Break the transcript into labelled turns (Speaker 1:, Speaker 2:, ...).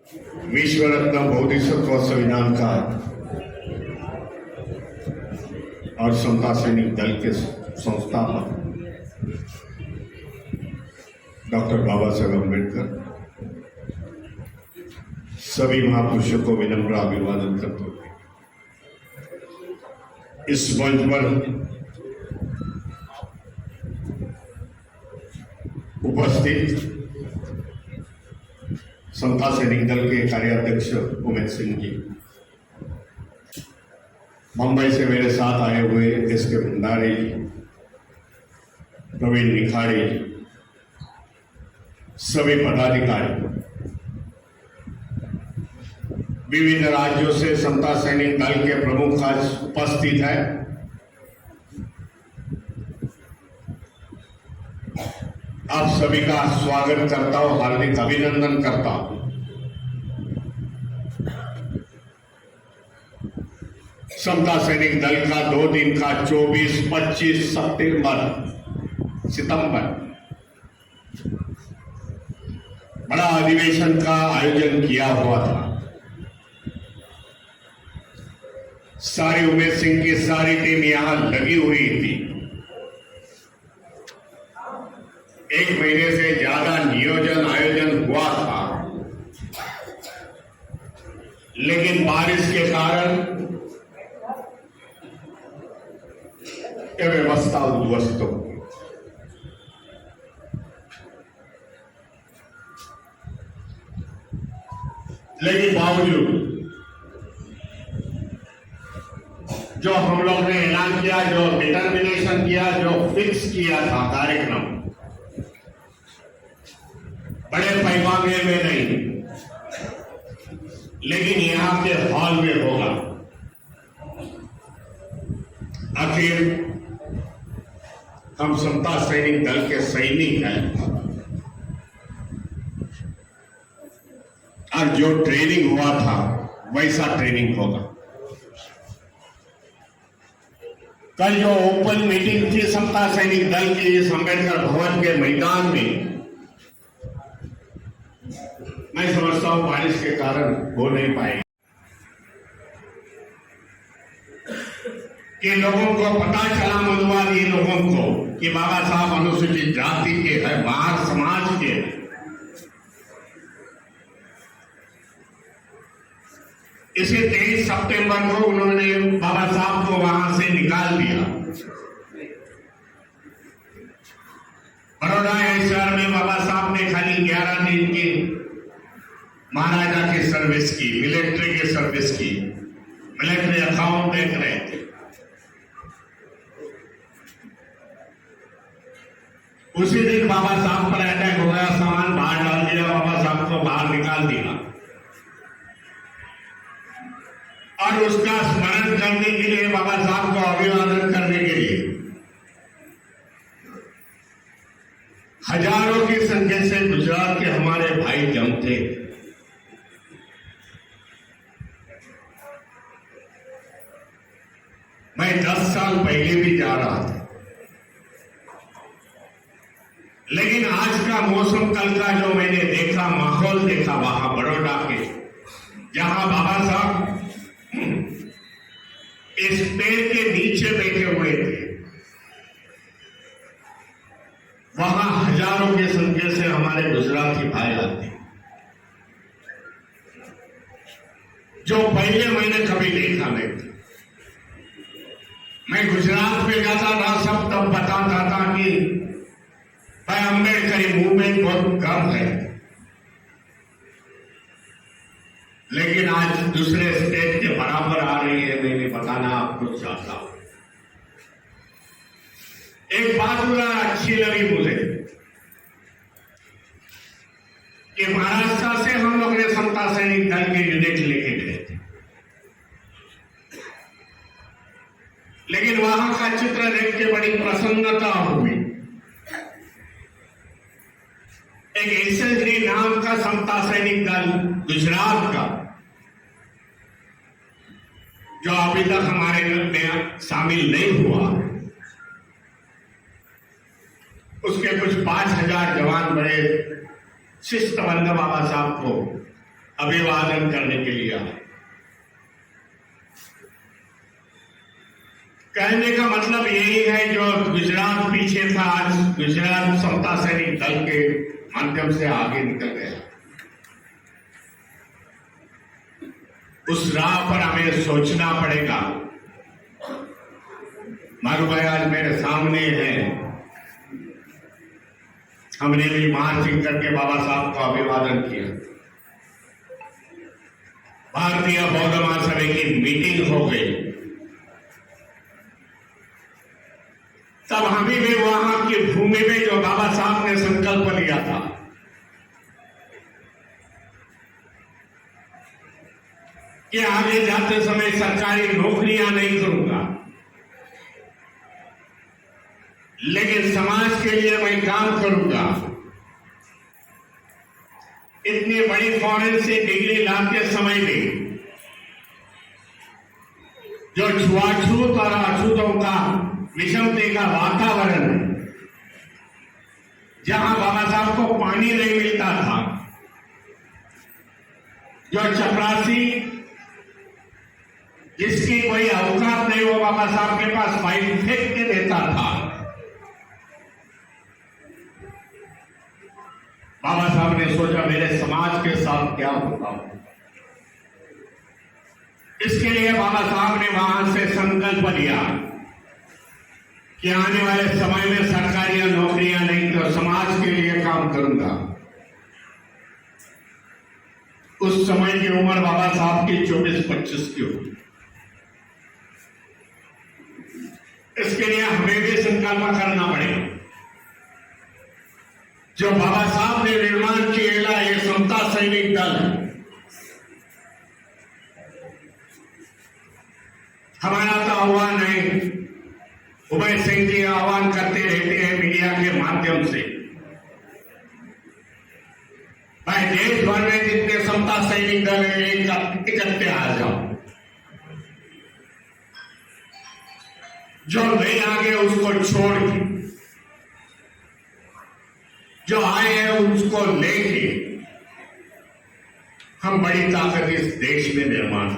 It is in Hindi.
Speaker 1: विश्व रत्न बोधिसत्व संविधान का और समता सैनिक दल के संस्थापक डॉक्टर बाबा साहेब अम्बेडकर सभी महापुरुषों को विनम्र अभिवादन करते हुए इस मंच पर उपस्थित समता सैनिक दल के कार्याध्यक्ष उमेश सिंह जी, मुंबई से मेरे साथ आए हुए एस के भंडारी जी, प्रवीण निखाड़े जी, सभी पदाधिकारी, विभिन्न राज्यों से समता सैनिक दल के प्रमुख आज उपस्थित है। आप सभी का स्वागत करता हूं, हार्दिक अभिनंदन करता हूं। समता सैनिक दल का 2 दिन का 24-25 सितंबर बड़ा अधिवेशन का आयोजन किया हुआ था। सारी उमेश सिंह की सारी टीम यहां लगी हुई थी। 1 महीने से ज्यादा नियोजन आयोजन हुआ था, लेकिन बारिश के कारण यह व्यवस्था उद्ध्वस्त हो गई। लेकिन बावजूद जो हम लोग ने ऐलान किया, जो डिटर्मिनेशन किया, जो फिक्स किया था कार्यक्रम, बड़े पैमाने में नहीं लेकिन यहां के हॉल में होगा। आखिर हम समता सैनिक दल के सैनिक हैं और जो ट्रेनिंग हुआ था वैसा ट्रेनिंग होगा। कल जो ओपन मीटिंग थी समता सैनिक दल की इस अम्बेडकर भवन के मैदान में, मैं समझता हूं बारिश के कारण हो नहीं पाएगी कि लोगों को पता चला, मधुवादी लोगों को, कि बाबा साहब अनुसूचित जाति के है, बाहर समाज के। इसी 23 सितंबर को उन्होंने बाबा साहब को वहां से निकाल दिया। बड़ौदा शहर में बाबा साहब ने खाली 11 दिन की महाराजा की सर्विस की, मिलिट्री की सर्विस की, मिलिट्री अकाउंट देख रहे थे। उसी दिन बाबा साहब पर अटैक हो गया, सामान बाहर डाल दिया, बाबा साहब को बाहर निकाल दिया और उसका स्मरण करने के लिए, बाबा साहब को अभिवादन करने के लिए हजारों की संख्या से गुजरात के हमारे भाई जमते। मैं 10 साल पहले भी जा रहा था, लेकिन आज का मौसम, कल का जो मैंने देखा, माहौल देखा वहां बड़ौदा के, जहां बाबा साहब इस पेड़ के नीचे बैठे हुए थे, वहां हजारों की संख्या से हमारे गुजराती भाई आते, जो पहले मैंने कभी देखा नहीं था। मैं गुजरात में जाता था, सब तब बताता था कि भाई अम्बेडकरी मूवमेंट बहुत कम है, लेकिन आज दूसरे स्टेट के बराबर आ रही है। मैंने बताना आपको चाहता हूं। एक बात अच्छी लगी मुझे कि महाराष्ट्र से हम लोग ने समता सैनिक दल के यूनिट लेके गए थे, लेकिन वहां का चित्र देख के बड़ी प्रसन्नता हुई। एक एसएलजी नाम का समता सैनिक दल गुजरात का, जो अभी तक हमारे में शामिल नहीं हुआ, उसके कुछ 5000 जवान बड़े शिस्तबद्ध बाबा साहब को अभिवादन करने के लिए आए। कहने का मतलब यही है, जो गुजरात पीछे था, आज गुजरात समता सैनिक दल के माध्यम से आगे निकल गया। उस राह पर हमें सोचना पड़ेगा। मारू भाई आज मेरे सामने है, हमने भी मार्चिंग करके बाबा साहब को अभिवादन किया। भारतीय बौद्ध महासभा की मीटिंग हो गई, तब हमें भी वहां की भूमि में जो बाबा साहब ने संकल्प लिया था कि आगे जाते समय सरकारी नौकरियां नहीं करूंगा, लेकिन समाज के लिए मैं काम करूंगा। इतनी बड़ी फॉरेन से डिग्री लाते समय में जो छुआछूत और अछूतों का विषमते का वातावरण, जहां बाबा साहब को पानी नहीं मिलता था, जो चपरासी जिसकी कोई औकात नहीं, वो बाबा साहब के पास फाइल फेंक के देता था। बाबा साहब ने सोचा मेरे समाज के साथ क्या होता। इसके लिए बाबा साहब ने वहां से संकल्प लिया कि आने वाले समय में सरकारी नौकरियां नहीं तो समाज के लिए काम करूंगा। उस समय की उम्र बाबा साहब की 24-25 की होगी। इसके लिए हमें भी संकल्प करना पड़ेगा। जो बाबा साहब ने निर्माण किया ये समता सैनिक दल, हमारा तो आह्वान है, उभय सिंह जी आह्वान करते रहते हैं मीडिया के माध्यम से, भाई देश भर में जितने समता सैनिक दल है इकट्ठे आ जाओ। जो नहीं आगे उसको छोड़ के, जो आए हैं उसको लेके हम बड़ी ताकत इस देश में निर्माण